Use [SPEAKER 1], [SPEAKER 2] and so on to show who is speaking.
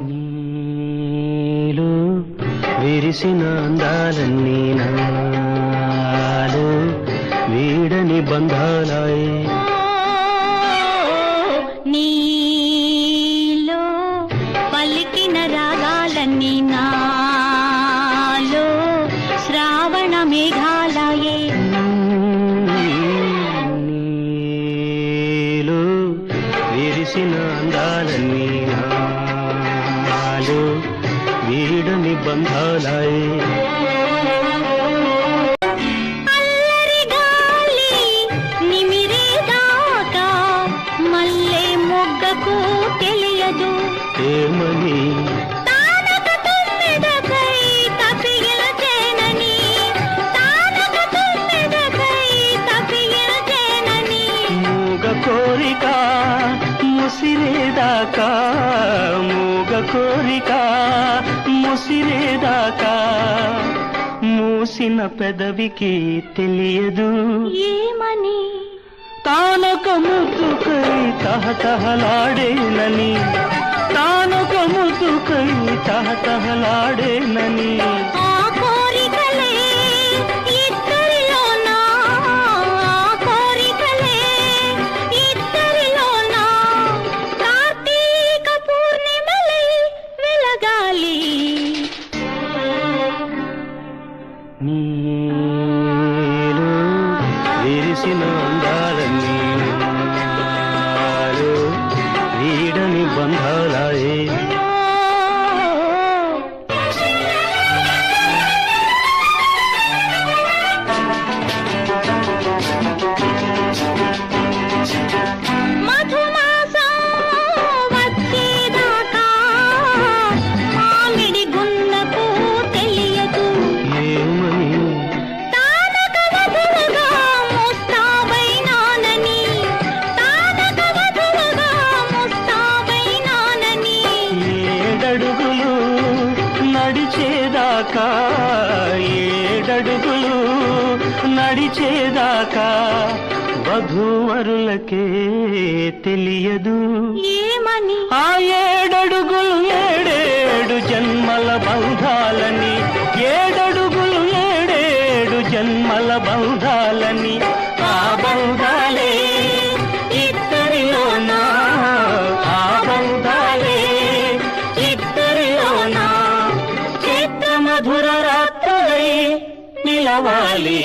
[SPEAKER 1] నీలో విరిసిన అందాలన్నీ నాలో వీడని బంధాలాయే.
[SPEAKER 2] నీలో పలికిన రాగాలన్నీ నాలో శ్రావణ మేఘాలయే.
[SPEAKER 1] నీలో విరిసిన అందాలన్నీ నాలో వీడని బంధాలాయే.
[SPEAKER 2] అల్లరి గాలి నిమిరేదాకా మల్లె మొగ్గకు తెలియదు
[SPEAKER 1] ఏమని
[SPEAKER 2] తానక తుమ్మెదకై తపియలచేనని, తానక తుమ్మెదకై తపియలచేనని.
[SPEAKER 1] మూగ కోరిక ముసిరేదాకా, మూగ కోరిక ముసిరేదాకా మూసిన పెదవికి తెలియదు
[SPEAKER 2] ఏమని
[SPEAKER 1] తానొక ముద్దుకై తహతహలాడేనని, తానొక ముద్దుకై తహతహలాడేనని.
[SPEAKER 2] ఆ కోరికలే ఇద్దరిలోనా, ఆ కోరికలే ఇద్దరిలోనా కార్తీక పూర్ణిమలై వెలగాలి.
[SPEAKER 1] నీలో విరిసిన అందాలన్నీ నాలో వీడని బంధాలాయే.
[SPEAKER 2] మధుమాసం వచ్చేదాకా మామిడి గున్నకు తెలియదు
[SPEAKER 1] ఏమని
[SPEAKER 2] తానక వధువుగా ముస్తాబైనానని, తానక వధువుగా ముస్తాబైనానని.
[SPEAKER 1] ఏడడుగులు నడిచేదాకా, ఏడడుగులు నడిచేదాకా వధూవరులకే తెలియదు
[SPEAKER 2] ఏమని
[SPEAKER 1] ఆ ఏడడుగులు ఏడేడు జన్మల బంధాలని, ఏడడుగులు ఏడేడు జన్మల బంధాలని. ఆ బంధాలే ఇద్దరిలోనా, ఆ బంధాలే ఇద్దరిలోనా చిత్ర మధుర రాత్రులై నిలవాలి.